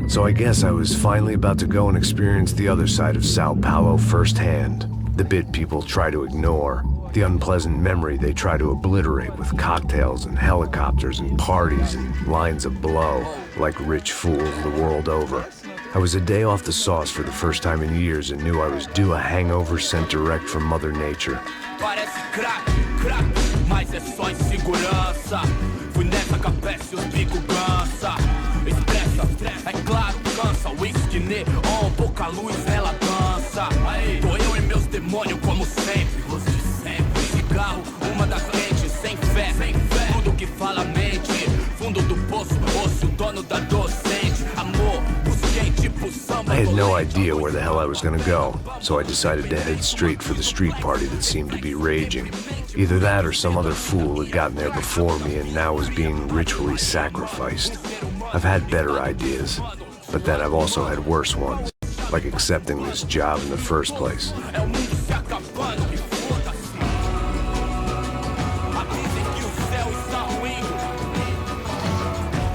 So I guess I was finally about to go and experience the other side of Sao Paulo firsthand. The bit people try to ignore. The unpleasant memory they try to obliterate with cocktails and helicopters and parties and lines of blow, like rich fools the world over. I was a day off the sauce for the first time in years and knew I was due a hangover sent direct from Mother Nature. Parece crack, mas é só insegurança. Fui nessa capeste, os bico cansa. Expressa, é claro, cansa. Whisky, neon, pouca luz, ela dança. Tô eu e meus demônios como sempre. Os de sempre. Cigarro, uma das quentes, sem fé. Tudo que fala mente. Fundo do poço, osso, dono da docente. Amor, busquei tipo samba. I had no idea where the hell I was gonna go, so I decided to head straight for the street party that seemed to be raging. Either that or some other fool had gotten there before me and now was being ritually sacrificed. I've had better ideas, but then I've also had worse ones, like accepting this job in the first place.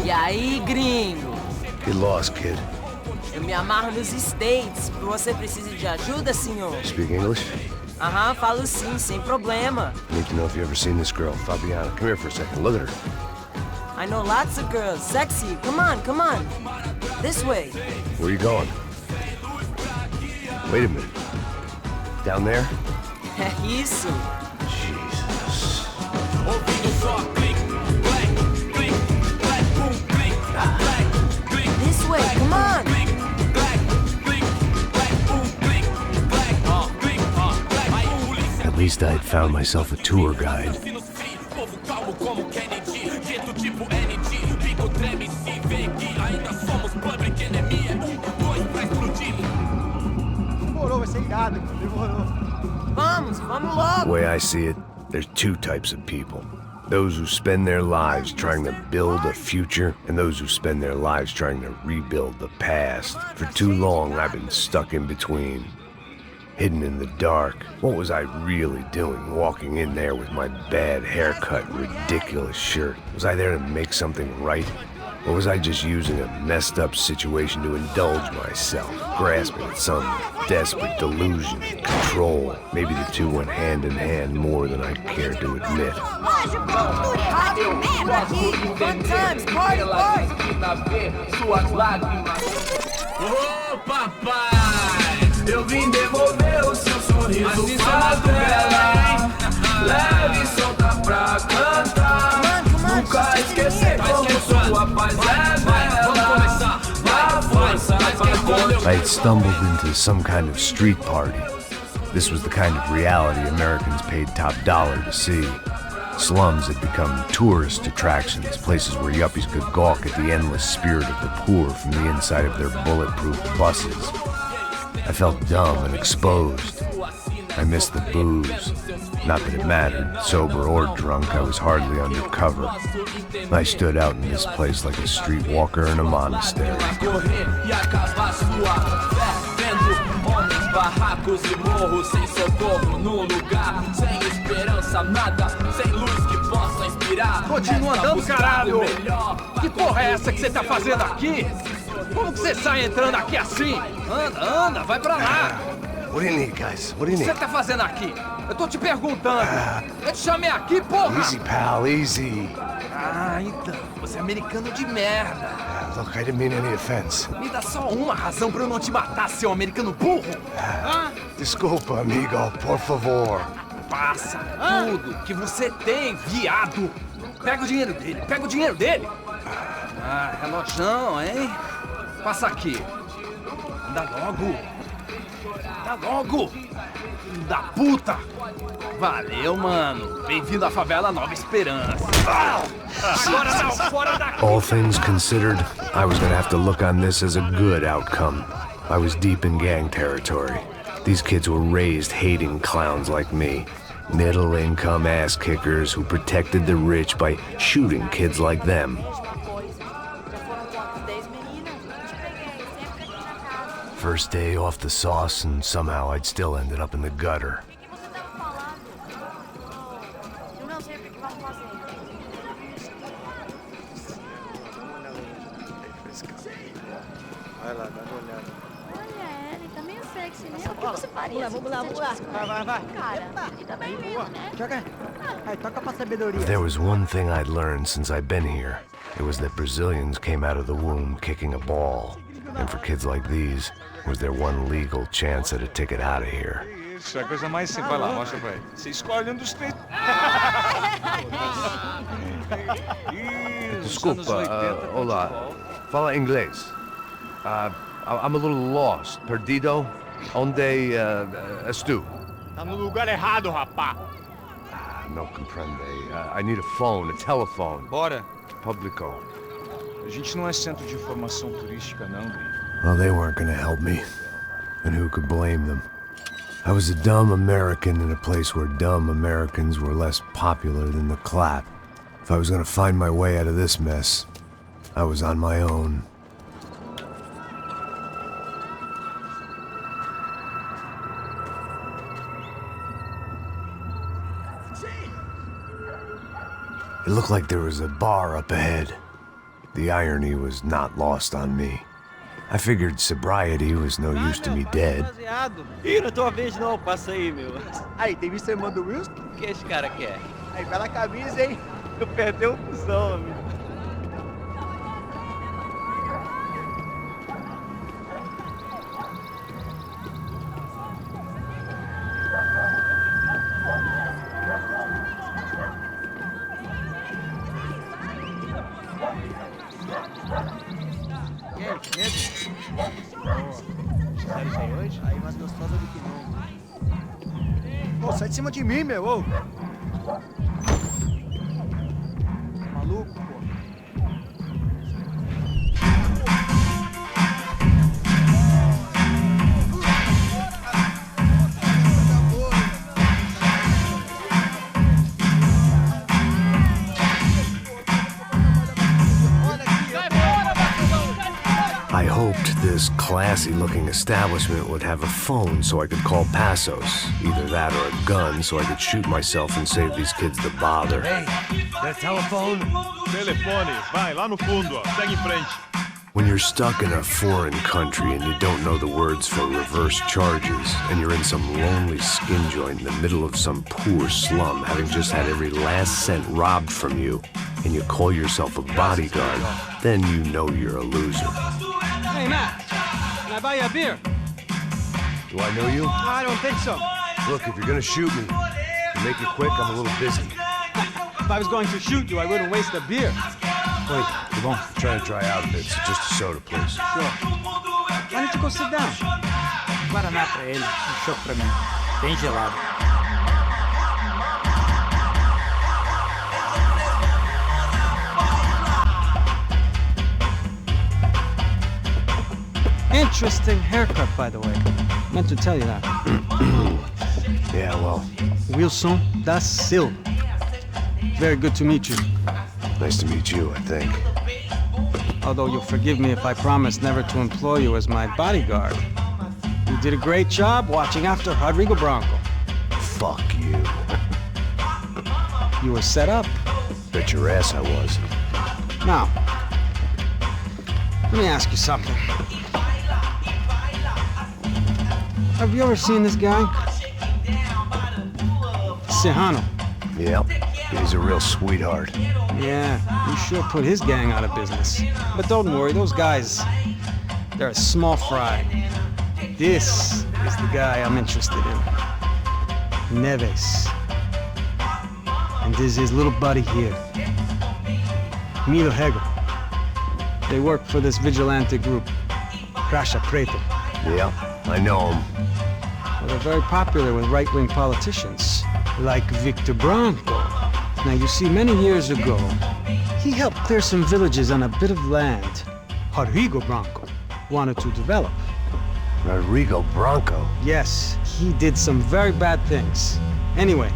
E aí, gringo? Get lost, kid. Eu me amarro nos States. Você precisa de ajuda, senhor? Speak English? Aham, falo sim, sem problema. I need to know if you've ever seen this girl, Fabiana. Come here for a second. Look at her. I know lots of girls. Sexy. Come on, come on. This way. Where are you going? Wait a minute. Down there? É isso. Jesus. This way, come on. At least I had found myself a tour guide. Vamos logo. The way I see it, there's two types of people. Those who spend their lives trying to build a future, and those who spend their lives trying to rebuild the past. For too long, I've been stuck in between. Hidden in the dark. What was I really doing walking in there with my bad haircut and ridiculous shirt? Was I there to make something right? Or was I just using a messed up situation to indulge myself, grasping at some desperate delusion, control? Maybe the two went hand in hand more than I care to admit. Fun times, party, party. Ô papai, eu vim devolver o seu sorriso pra tela. Leve e solta pra cantar. Nunca esquecer como sua paz é bela. Dá força pra I had stumbled into some kind of street party. This was the kind of reality Americans paid top dollar to see. Slums had become tourist attractions, places where yuppies could gawk at the endless spirit of the poor from the inside of their bulletproof buses. I felt dumb and exposed. I missed the booze. Not that it mattered, sober or drunk, I was hardly undercover. I stood out in this place like a streetwalker in a monastery. Barracos e morros sem socorro num lugar sem esperança, nada, sem luz que possa inspirar. Continua andando, caralho! Que porra é essa que você tá fazendo aqui? Como que você sai entrando aqui assim? Anda, vai pra lá! What do you need, guys? What do you O que need? você tá fazendo aqui? Eu tô te perguntando. Eu te chamei aqui, porra! Easy, pal, easy. Ah, então. Você é americano de merda. Look, I didn't mean any offense. Me dá só uma razão pra eu não te matar, seu americano burro. Desculpa, amigo, por favor. Passa tudo que você tem, viado. Pega o dinheiro dele, pega o dinheiro dele. Ah, relojão, hein? Passa aqui. Anda logo. Anda logo. Filho da puta. Valeu, mano. Bem-vindo à favela Nova Esperança. Agora não, fora daqui. All things considered, I was gonna have to look on this as a good outcome. I was deep in gang territory. These kids were raised hating clowns like me. Middle-income ass-kickers who protected the rich by shooting kids like them. First day off the sauce, and somehow I'd still ended up in the gutter. Eu não sei o que vamos fazer. Vai lá, dá uma olhada. Olha, ele tá meio sexy, né? O que você faria? Vamos lá. Vai. Cara, e também mesmo, né? Joga. Aí, toca pra sabedoria. If there was one thing I'd learned since I'd been here, it was that Brazilians came out of the womb kicking a ball. And for kids like these, was their one legal chance at a ticket out of here. Isso, é a coisa mais simples. Vai lá, mostra pra ele. Você escolhe um dos três. Desculpa, olá. Fala inglês. I'm a little lost. Perdido? Onde estou? Tá no lugar errado, rapá. Não compreende. I need a phone, a telephone. Bora. Publico. A gente não é centro de informação turística, não, gringo. Well, they weren't gonna help me. And who could blame them? I was a dumb American in a place where dumb Americans were less popular than the clap. If I was gonna find my way out of this mess, I was on my own. It looked like there was a bar up ahead. The irony was not lost on me. I figured sobriety was no use to me dead. Ih, não tô a vez não, passa aí, meu. Aí, tem visto a irmã do Wilson? O que esse cara quer? Aí, bela camisa, hein? Eu perdi o cuzão, amigo. Fizeram isso aí hoje? Aí, mais gostosa do que nunca. Ô, sai de cima de mim, meu, ô! Maluco, pô. I hoped this classy-looking establishment would have a phone so I could call Passos. Either that or a gun so I could shoot myself and save these kids the bother. Hey, that telephone? Telefone, vai lá no fundo, ó. Segue em frente. When you're stuck in a foreign country and you don't know the words for reverse charges, and you're in some lonely skin joint in the middle of some poor slum, having just had every last cent robbed from you, and you call yourself a bodyguard, then you know you're a loser. Hey, Matt, can I buy you a beer? Do I know you? I don't think so. Look, if you're gonna shoot me, make it quick, I'm a little busy. If I was going to shoot you, I wouldn't waste a beer. Wait, come on. I'm trying to dry out a bit, so just a soda, please. Sure. Why don't you go sit down? Guaraná pra ele, chopp pra mim. Bem gelado. Interesting haircut, by the way. Meant to tell you that. Yeah, well, Wilson da Silva. Very good to meet you. nice to meet you, I think. Although you'll forgive me if I promise never to employ you as my bodyguard. You did a great job watching after Rodrigo Branco. Fuck you. You were set up. Bet your ass I was. Now, let me ask you something. Have you ever seen this guy? Serrano. Yep, he's a real sweetheart. Yeah, you sure put his gang out of business. But don't worry, those guys, they're a small fry. This is the guy I'm interested in. Neves. And this is his little buddy here. Milo Hegel. They work for this vigilante group, Caixa Preta. Yep, I know him. Well, they're very popular with right-wing politicians, like Victor Branco. Now, you see, many years ago, he helped clear some villages on a bit of land Rodrigo Branco wanted to develop. Rodrigo Branco? Yes, he did some very bad things. Anyway,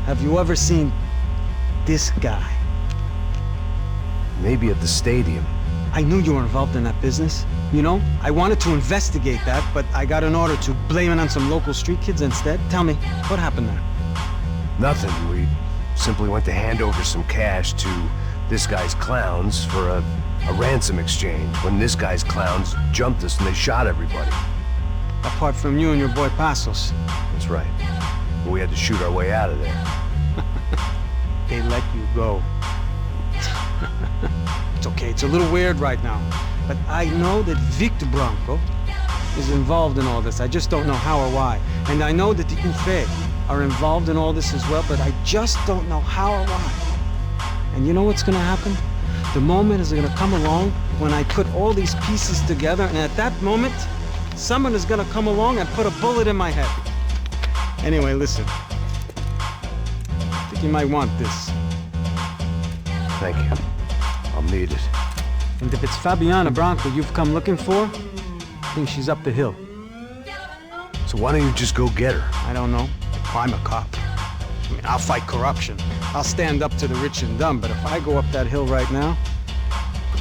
have you ever seen this guy? Maybe at the stadium. I knew you were involved in that business. You know, I wanted to investigate that, but I got an order to blame it on some local street kids instead. Tell me, what happened there? Nothing. We simply went to hand over some cash to this guy's clowns for a ransom exchange when this guy's clowns jumped us and they shot everybody. Apart from you and your boy Passos. That's right. But we had to shoot our way out of there. They let you go. It's okay, it's a little weird right now. But I know that Victor Branco is involved in all this. I just don't know how or why. And I know that the UFE are involved in all this as well, but I just don't know how or why. And you know what's gonna happen? The moment is gonna come along when I put all these pieces together, and at that moment, someone is gonna come along and put a bullet in my head. Anyway, listen. I think you might want this. Thank you. I'll need it. And if it's Fabiana Branco you've come looking for, I think she's up the hill. So why don't you just go get her? I don't know. I'm a cop. I mean, I'll fight corruption. I'll stand up to the rich and dumb, but if I go up that hill right now,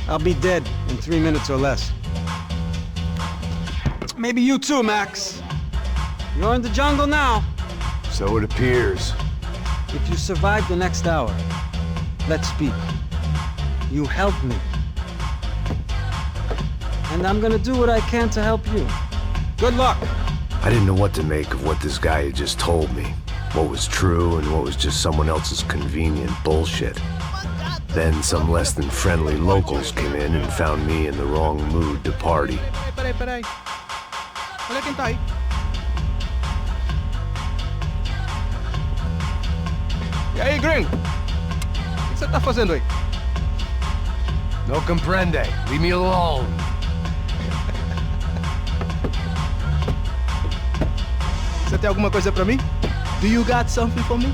I'll be dead in 3 minutes or less. Maybe you too, Max. You're in the jungle now. So it appears. If you survive the next hour, let's speak. You help me. And I'm gonna do what I can to help you. Good luck. I didn't know what to make of what this guy had just told me. What was true and what was just someone else's convenient bullshit. Then some less than friendly locals came in and found me in the wrong mood to party. Peraí. Olha quem tá aí. E aí, gringo? O que você tá fazendo aí? No comprende. Leave me alone. Você tem alguma coisa pra mim? Do you got something for me?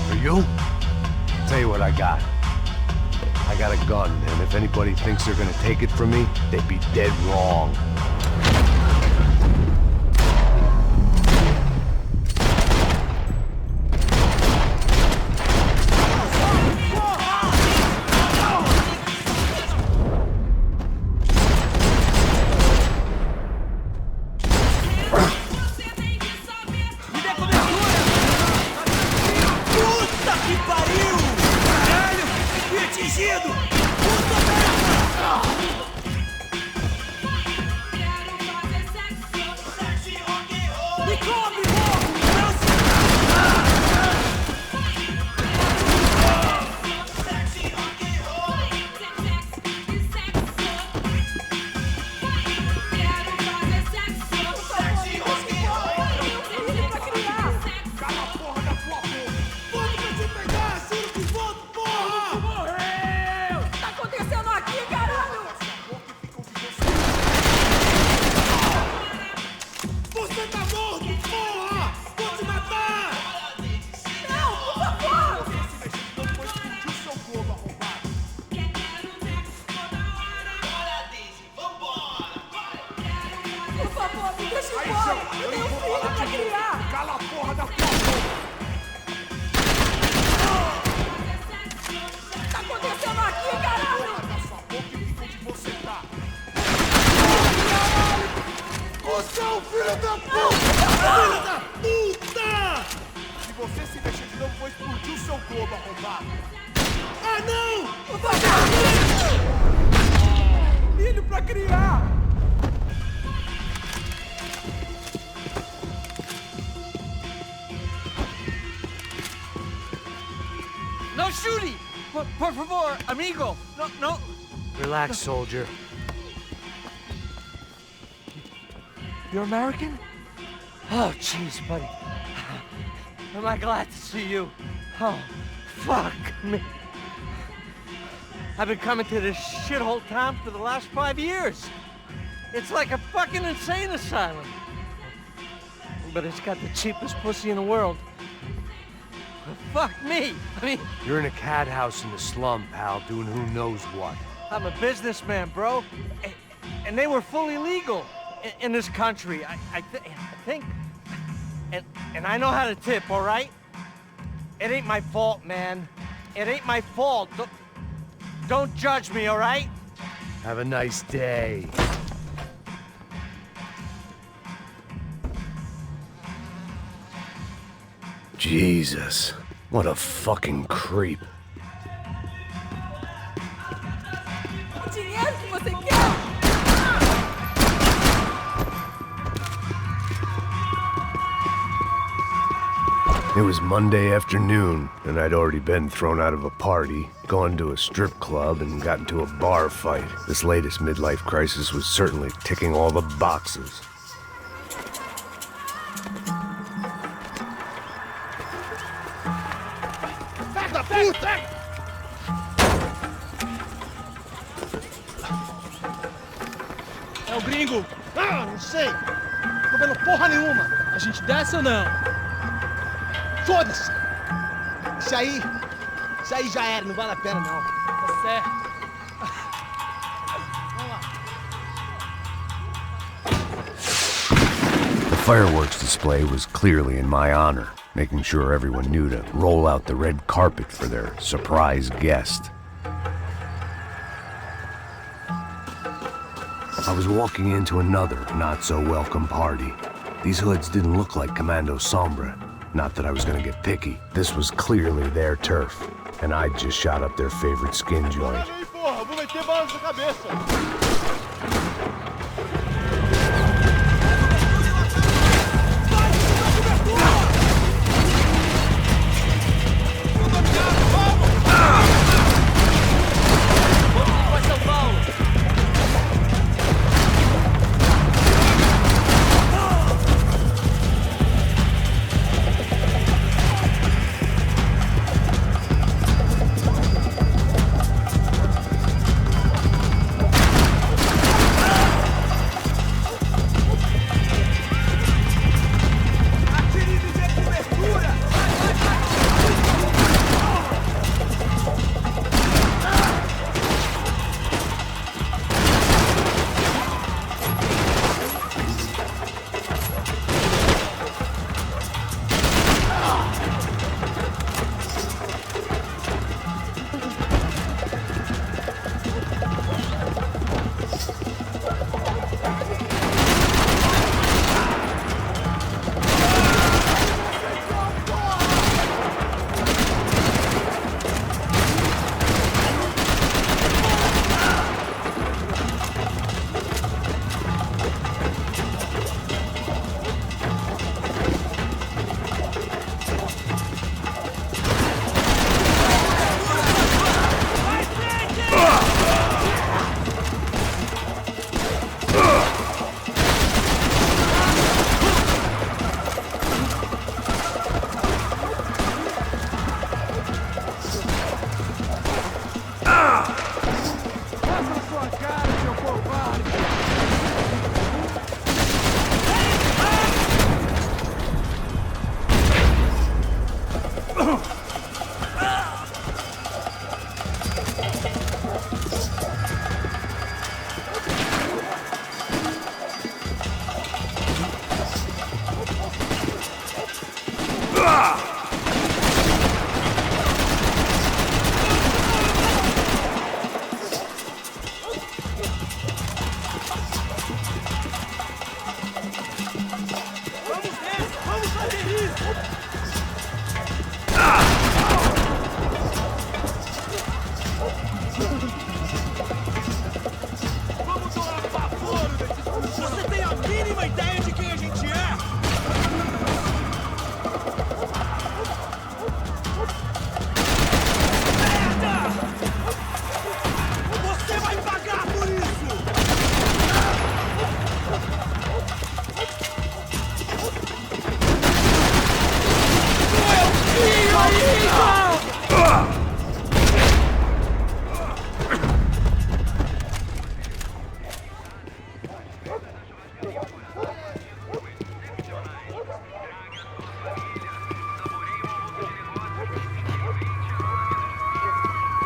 For you? Tell you what I got. I got a gun, and if anybody thinks they're gonna take it from me, they'd be dead wrong. No shooting! Por favor, amigo! No! Relax, soldier. You're American? Oh, jeez, buddy. Am I glad to see you? Oh, fuck me. I've been coming to this shithole town for the last 5 years. It's like a fucking insane asylum. But it's got the cheapest pussy in the world. Fuck me! I mean... You're in a cat house in the slum, pal, doing who knows what. I'm a businessman, bro. And they were fully legal in this country. I think... And I know how to tip, all right? It ain't my fault, man. It ain't my fault. Don't judge me, all right? Have a nice day. Jesus, what a fucking creep. Dinheiro que você quer? It was Monday afternoon, and I'd already been thrown out of a party, gone to a strip club, and got into a bar fight. This latest midlife crisis was certainly ticking all the boxes. É o gringo! Ah, não sei! Tô vendo porra nenhuma! A gente desce ou não? Foda-se! Isso aí já era, não vale a pena não. Tá certo. Vamos lá. The fireworks display was clearly in my honor, making sure everyone knew to roll out the red carpet for their surprise guest. I was walking into another not-so-welcome party. These hoods didn't look like Commando Sombra. Not that I was gonna get picky. This was clearly their turf, and I'd just shot up their favorite skin joint. Porra, vou meter bala na sua cabeça.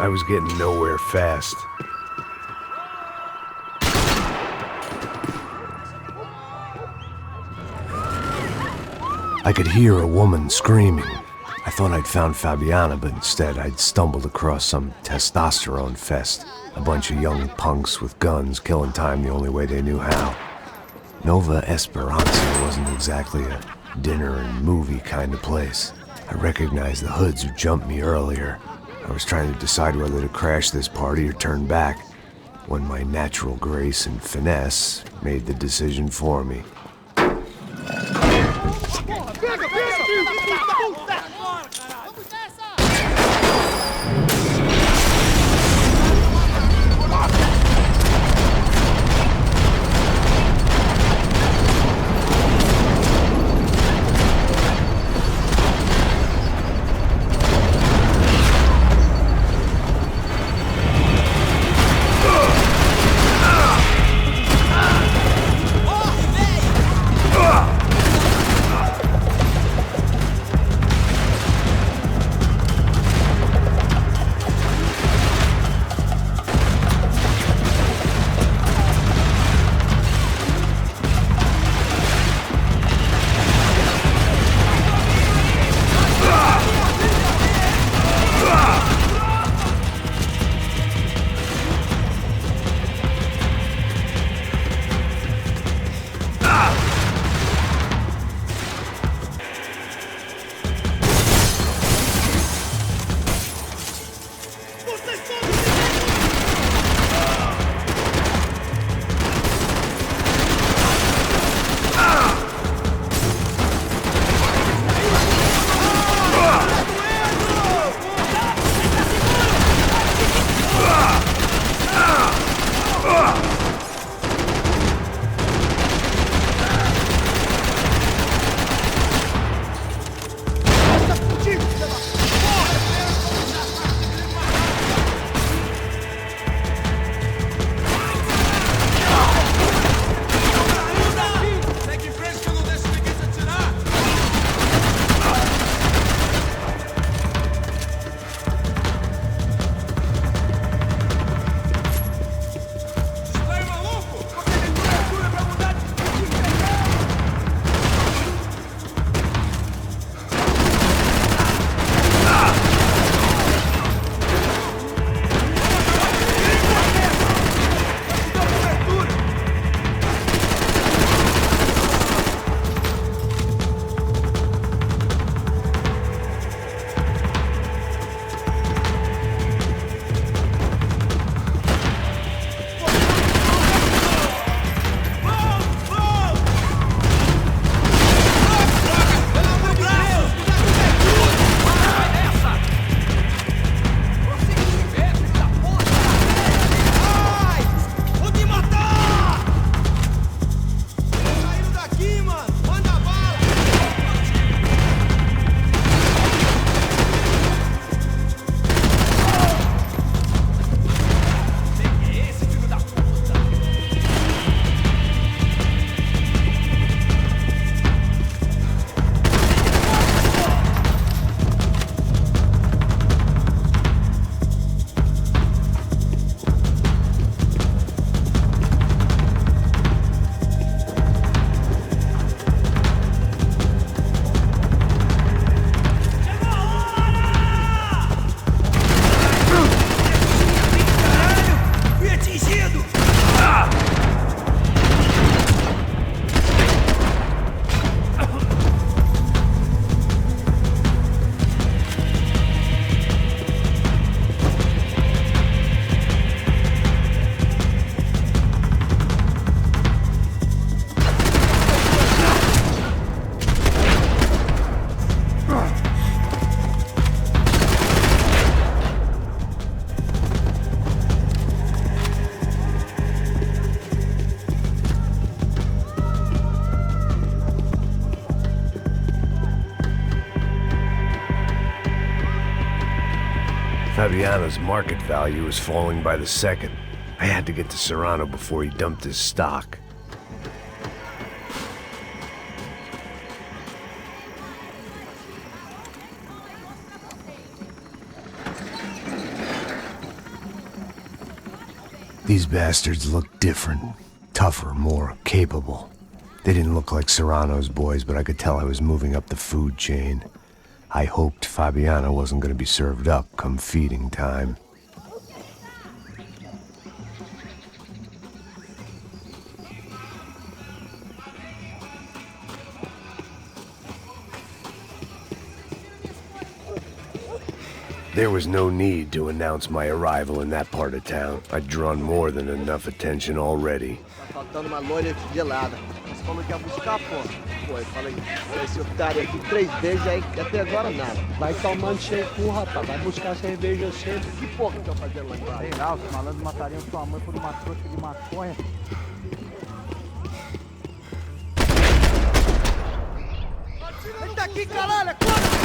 I was getting nowhere fast. I could hear a woman screaming. I thought I'd found Fabiana, but instead I'd stumbled across some testosterone fest. A bunch of young punks with guns killing time the only way they knew how. Nova Esperanza wasn't exactly a dinner and movie kind of place. I recognized the hoods who jumped me earlier. I was trying to decide whether to crash this party or turn back, when my natural grace and finesse made the decision for me. Fabiano's market value was falling by the second. I had to get to Serrano before he dumped his stock. These bastards looked different, tougher, more capable. They didn't look like Serrano's boys, but I could tell I was moving up the food chain. I hoped Fabiano wasn't going to be served up come feeding time. There was no need to announce my arrival in that part of town. I'd drawn more than enough attention already. Tá faltando uma loira gelada. Você falou que ia buscar, pô. Pô, eu falei, esse otário aqui 3 vezes aí, e até agora nada. Vai tomando cheio cu, rapaz. Vai buscar cerveja sempre. Que porra que tá fazendo lá embaixo? Sei lá, os malandros matariam sua mãe por uma trouxa de maconha. Ele tá aqui, caralho! Corre!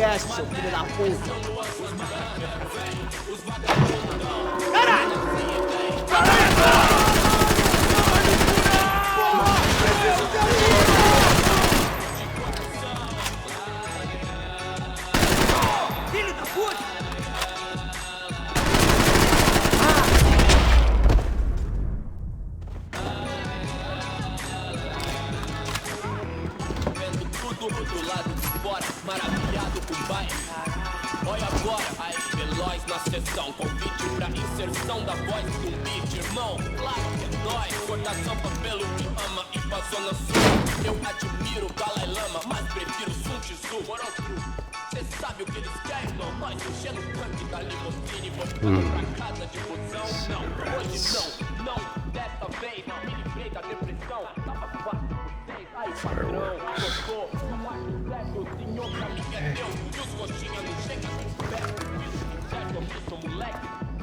esquece, seu filho da puta. Caralho! produção. Convite pra inserção da voz num beat, irmão. Claro que é nóis. Cortar samba pelo que ama e passou na sua. Eu admiro o Dalai Lama, mas prefiro Sun Tzu. Cê sabe o que eles querem, irmão? Nós enchendo o tanque da limusine, voltando pra casa de busão. Não, hoje não, dessa vez não. Me livrei da depressão. Tava fácil por vocês. Aí, patrão, gostou. O senhor pra mim é Deus. E os coxinhas não chegam de perto.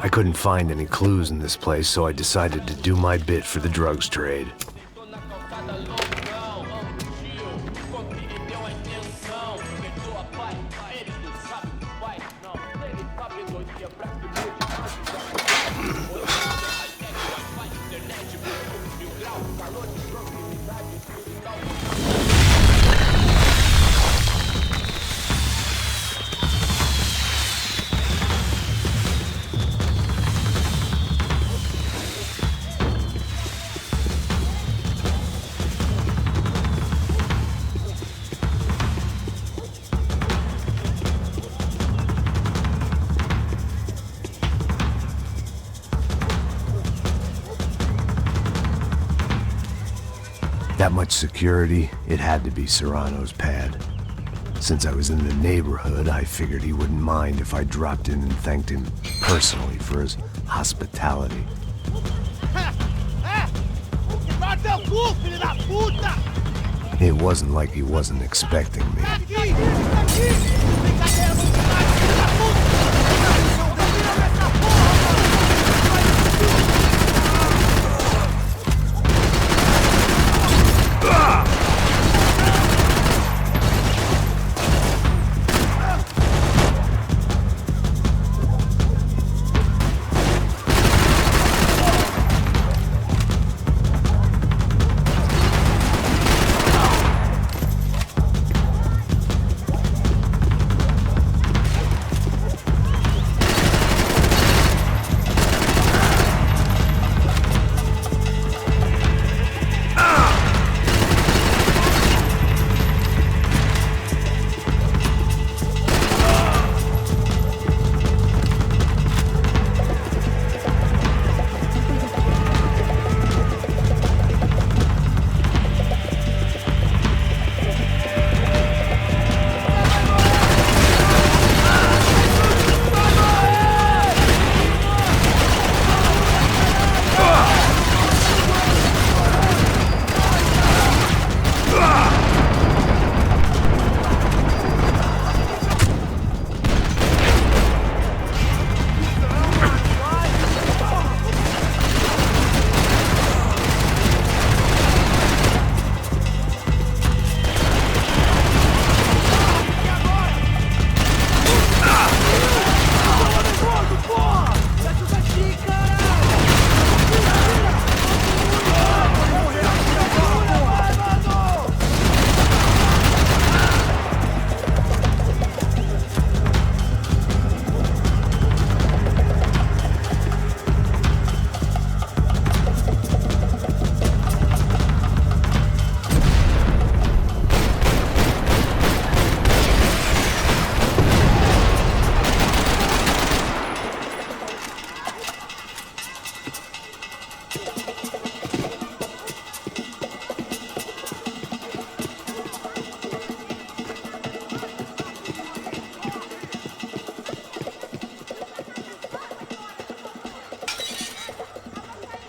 I couldn't find any clues in this place, so I decided to do my bit for the drugs trade. That much security, it had to be Serrano's pad. Since I was in the neighborhood, I figured he wouldn't mind if I dropped in and thanked him personally for his hospitality. It wasn't like he wasn't expecting me.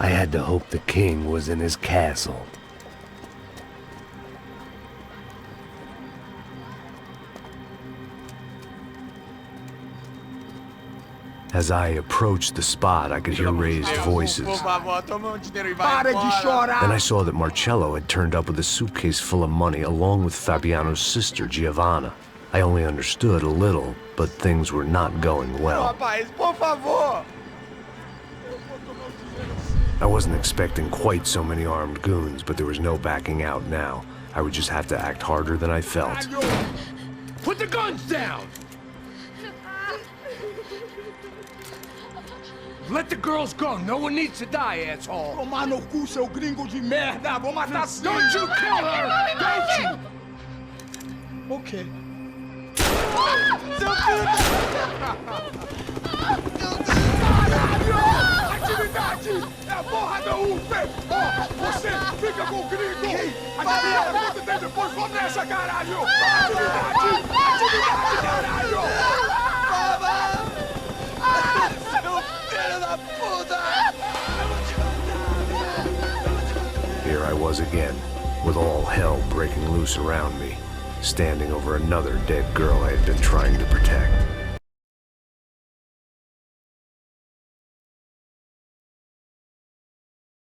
I had to hope the king was in his castle. As I approached the spot, I could hear raised voices. Then I saw that Marcello had turned up with a suitcase full of money along with Fabiano's sister, Giovanna. I only understood a little, but things were not going well. I wasn't expecting quite so many armed goons, but there was no backing out now. I would just have to act harder than I felt. Put the guns down! Let the girls go. No one needs to die, asshole. Tomar no cu, seu gringo de merda. Vou matar sim. Don't you kill her! Don't you! Ok. Seu filho! com o gringo! Adivinha quanto tem depois? Vamos nessa, caralho! Atividade! Atividade, caralho! Seu filho da puta! Here I was again, with all hell breaking loose around me, standing over another dead girl I had been trying to protect.